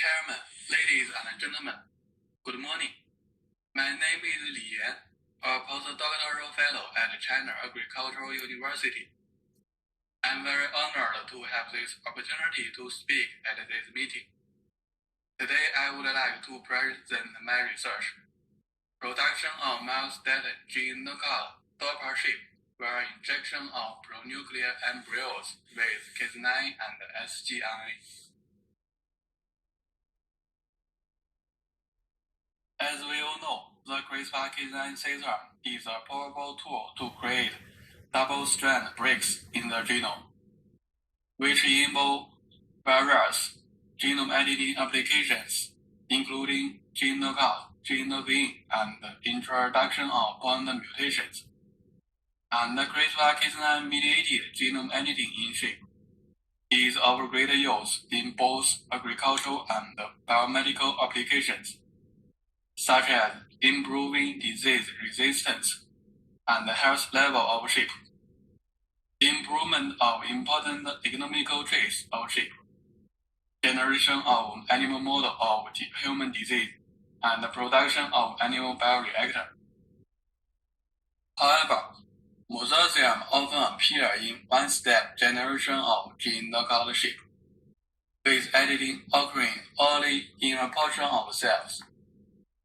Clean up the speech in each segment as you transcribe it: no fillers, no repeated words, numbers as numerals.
Chairman, ladies and gentlemen, good morning. My name is Li Yan, a postdoctoral fellow at China Agricultural University. I'm very honored to have this opportunity to speak at this meeting. Today, I would like to present my research. Production of myostatin gene knockout dorper sheep via injection of pronuclear embryos with Cas9 and sgRNA. As we all know, the CRISPR-Cas9 system is a powerful tool to create double-strand breaks in the genome, which involve various genome editing applications, including gene knockout, gene knock-in, and introduction of point mutations. And the CRISPR-Cas9 mediated genome editing in sheep is of great use in both agricultural and biomedical applications, such as improving disease resistance and the health level of sheep, improvement of important economical traits of sheep, generation of animal model of human disease, and the production of animal bioreactor. However, myostatin often appear in one-step generation of gene knockout sheep, with editing occurring only in a portion of cells,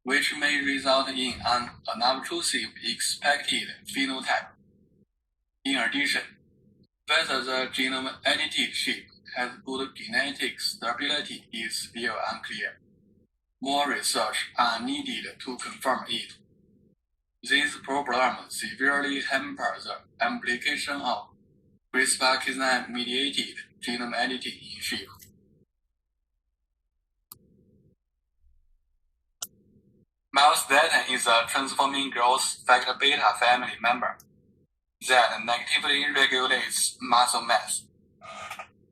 which may result in an unobtrusive expected phenotype. In addition, whether the genome-edited sheep has good genetic stability is still unclear. More research are needed to confirm it. This problem severely hampers the application of CRISPR-Cas9 mediated genome editing in sheep. Myostatin is a transforming growth factor beta family member that negatively regulates muscle mass.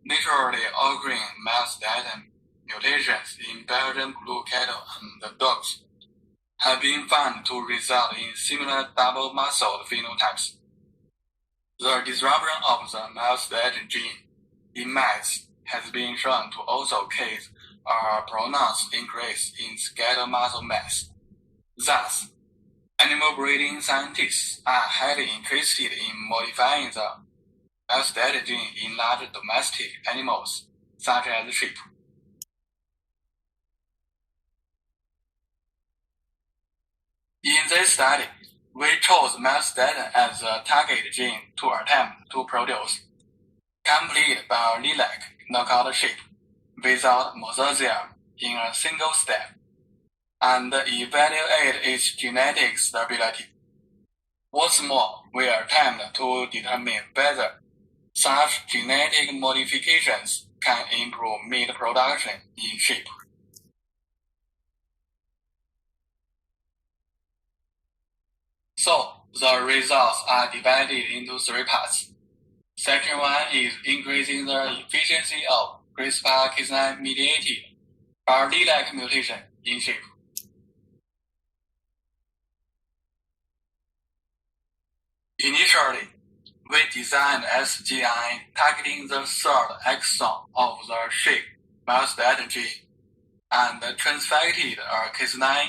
Naturally occurring myostatin mutations in Belgian blue cattle and dogs have been found to result in similar double-muscled phenotypes. The disruption of the myostatin gene in mice has been shown to also cause a pronounced increase in skeletal muscle mass. Thus, animal breeding scientists are highly interested in modifying the myostatin gene in large domestic animals, such as sheep. In this study, we chose myostatin as the target gene to attempt to produce complete biallelic knockout sheep without myostatin in a single step, and evaluate its genetic stability. What's more, we attempt to determine whether such genetic modifications can improve meat production in sheep. So, the results are divided into three parts. Section 1 is increasing the efficiency of CRISPR-Cas9 mediated biallelic mutation in sheep. Initially, we designed sgRNA targeting the third exon of the sheep myostatin gene and transfected a Cas9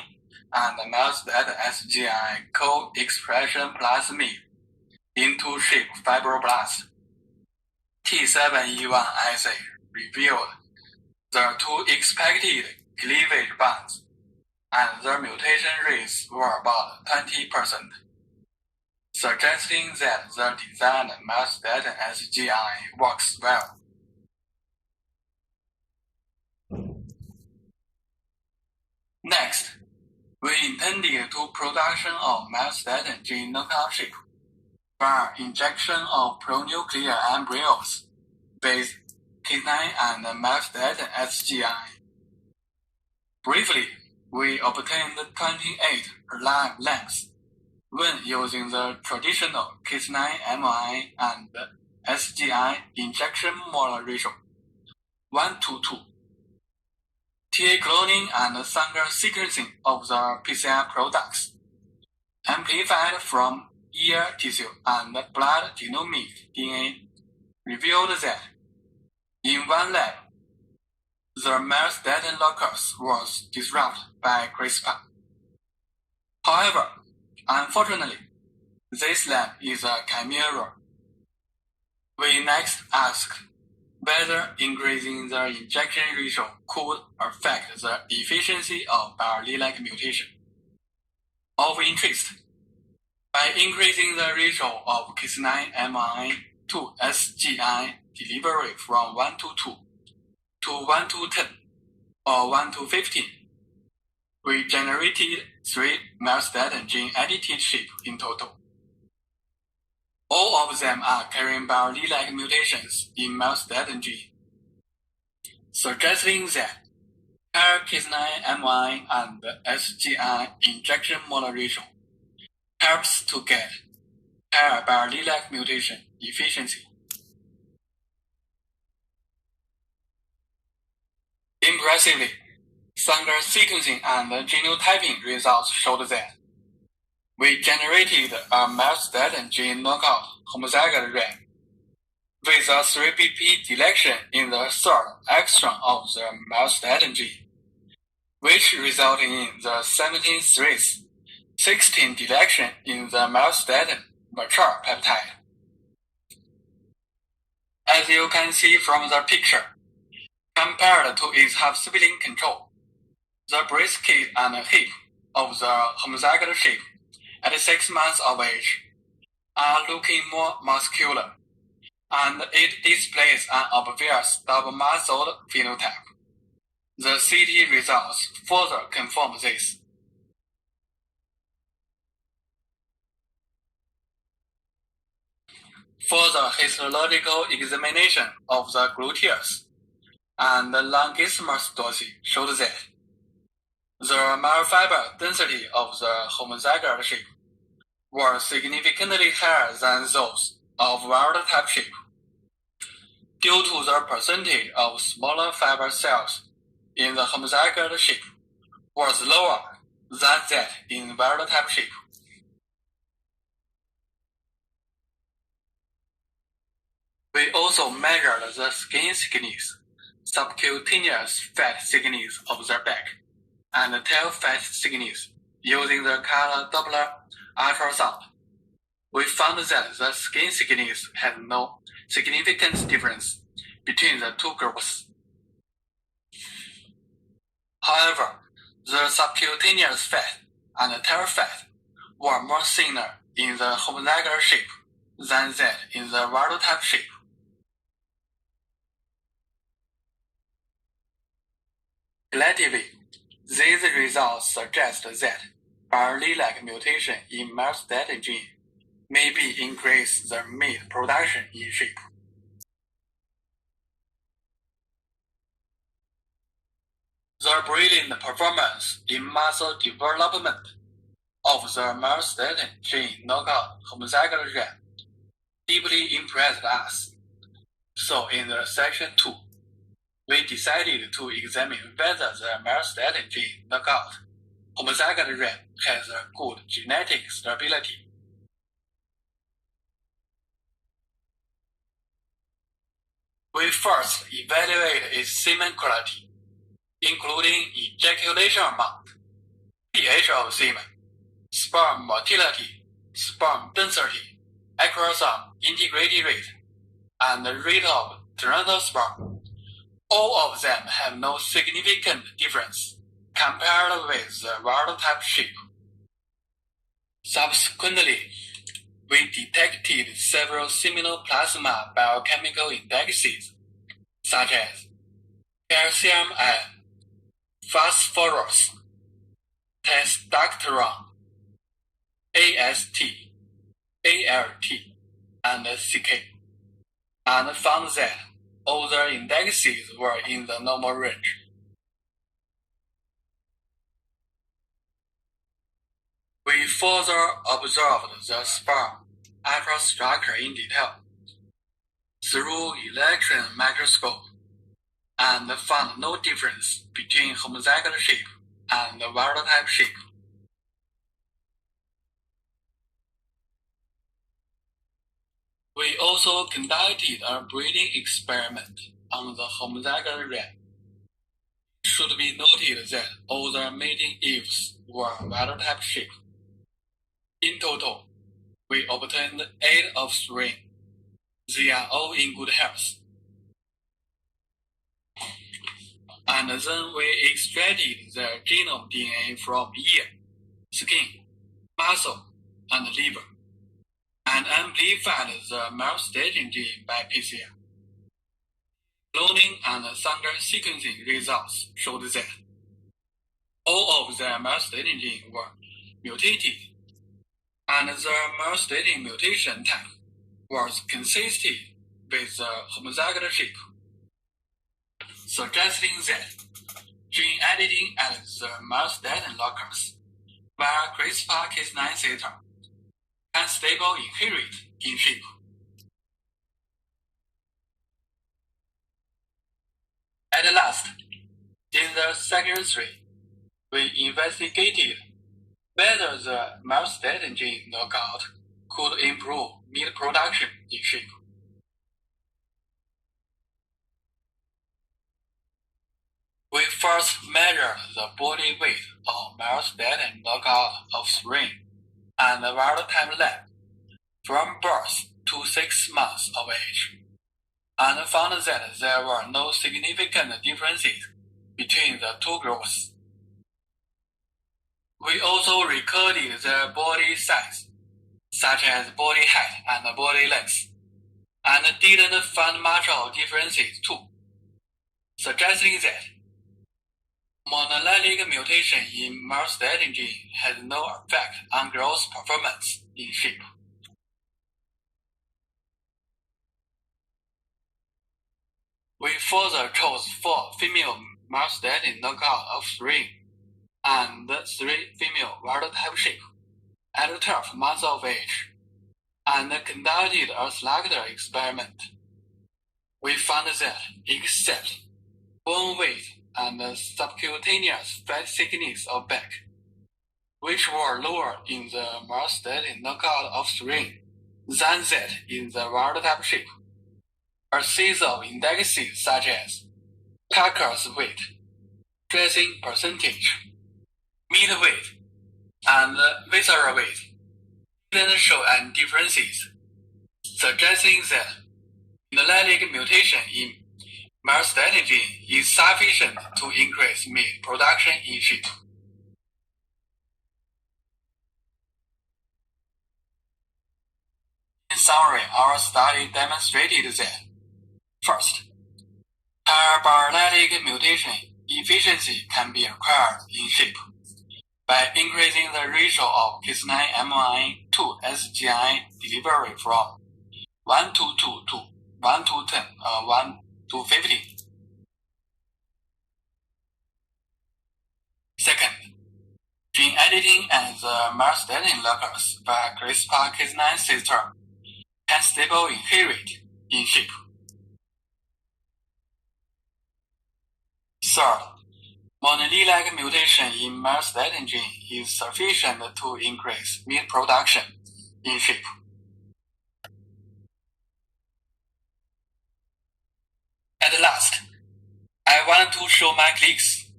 and myostatin sgRNA co-expression plasmid into sheep fibroblasts. T7E1 assay revealed the two expected cleavage bonds, and the mutation rates were about 20%. Suggesting that the designed myostatin sgRNA works well. Next, we intended to production of myostatin gene knockout sheep by injection of pronuclear embryos with Cas9 and myostatin sgRNA. Briefly, we obtained 28 line lengths when using the traditional Cas9 mRNA and sgRNA injection molar ratio 1:2. TA cloning and Sanger sequencing of the PCR products, amplified from ear tissue and blood genomic DNA, revealed that in one lab, the myostatin locus was disrupted by CRISPR. However, unfortunately, this lab is a chimera. We next asked whether increasing the injection ratio could affect the efficiency of biallelic mutation. Of interest, by increasing the ratio of Cas9 mRNA to sgRNA delivery from 1 to 2 to 1 to 10 or 1 to 15, we generated 3 myostatin gene edited shapes in total. All of them are carrying biallelic mutations in myostatin gene, suggesting that higher Cas9 mRNA and sgRNA injection molar ratio helps to get higher biallelic mutation efficiency. Impressively, Sanger sequencing and genotyping results showed that we generated a myostatin gene knockout homozygous rat with a 3BP deletion in the third exon of the myostatin gene, which resulted in the 17 threes, 16 deletion in the myostatin mature peptide. As you can see from the picture, compared to its half-sibling control, the brisket and hip of the homozygous shape at 6 months of age are looking more muscular, and it displays an obvious double-muscled phenotype. The CT results further confirm this. Further histological examination of the gluteus and the longissimus dorsi showed that the myofiber density of the homozygous shape were significantly higher than those of wild-type shape, due to the percentage of smaller fiber cells in the homozygous shape was lower than that in wild-type shape. We also measured the skin thickness, subcutaneous fat thickness of the back, and tail fat thickness using the color Doppler ultrasound. We found that the skin thickness had no significant difference between the two groups. However, the subcutaneous fat and tail fat were more thinner in the homozygous shape than that in the wild-type shape. Collectively, these results suggest that biallelic mutation in myostatin gene maybe increase the meat production in sheep. The brilliant performance in muscle development of the myostatin gene knockout homozygous rat deeply impressed us. So in the section 2, we decided to examine whether the myostatin gene knockout homozygous rat has a good genetic stability. We first evaluate its semen quality, including ejaculation amount, pH of semen, sperm motility, sperm density, acrosome integrity rate, and the rate of parental sperm. All of them have no significant difference compared with the wild-type sheep. Subsequently, we detected several seminoplasma biochemical indexes, such as calcium ion, phosphorus, testosterone, AST, ALT, and CK, and found that all the indexes were in the normal range. We further observed the sperm ultrastructure in detail through electron microscope and found no difference between homozygous sheep and wild-type sheep. We also conducted a breeding experiment on the homozygous rat should be noted that all the mating eaves were wild-type sheep. In total, we obtained 8 offspring. They are all in good health. And then we extracted the genome DNA from ear, skin, muscle, and liver, and amplified the myostatin gene by PCR. Cloning and Sanger sequencing results showed that all of the myostatin genes were mutated, and the myostatin mutation type was consistent with the homozygous sheep, suggesting that gene editing at the myostatin locus via CRISPR-Cas9 theta can stable inherit in sheep. At last, in the second three, we investigated whether the myostatin gene knockout could improve meat production in sheep. We first measured the body weight of myostatin knockout offspring and wild-type lamb from birth to 6 months of age, and found that there were no significant differences between the two groups. We also recorded their body size, such as body height and body length, and didn't find much of differences too, suggesting that monoallelic mutation in myostatin gene has no effect on growth performance in sheep. We further chose 4 female myostatin knockout offspring and 3 female wild-type sheep at 12 months of age, and conducted a selector experiment. We found that except bone weight and subcutaneous fat thickness of back, which were lower in the myostatin knockout offspring than that in the wild-type sheep, a series of indexes such as carcass weight, dressing percentage, meat weight, and visceral weight didn't show any differences, suggesting that monoallelic mutation in myostatin gene is sufficient to increase meat production in sheep. In summary, our study demonstrated that, first, parabiallelic mutation efficiency can be acquired in sheep by increasing the ratio of Cas9 mRNA to sgRNA delivery from 1 to 2 to 1 to 10 or 1 to 50. Second, gene editing at the myostatin locus by CRISPR-Cas9 system can stable inherit in sheep. Third, monoallelic mutation in myostatin gene is sufficient to increase meat production in sheep. At last, I want to show my colleagues.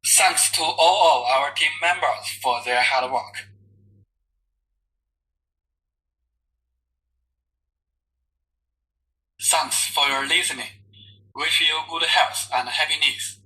Thanks to all of our team members for their hard work. Thanks for your listening. Wish you good health and happiness.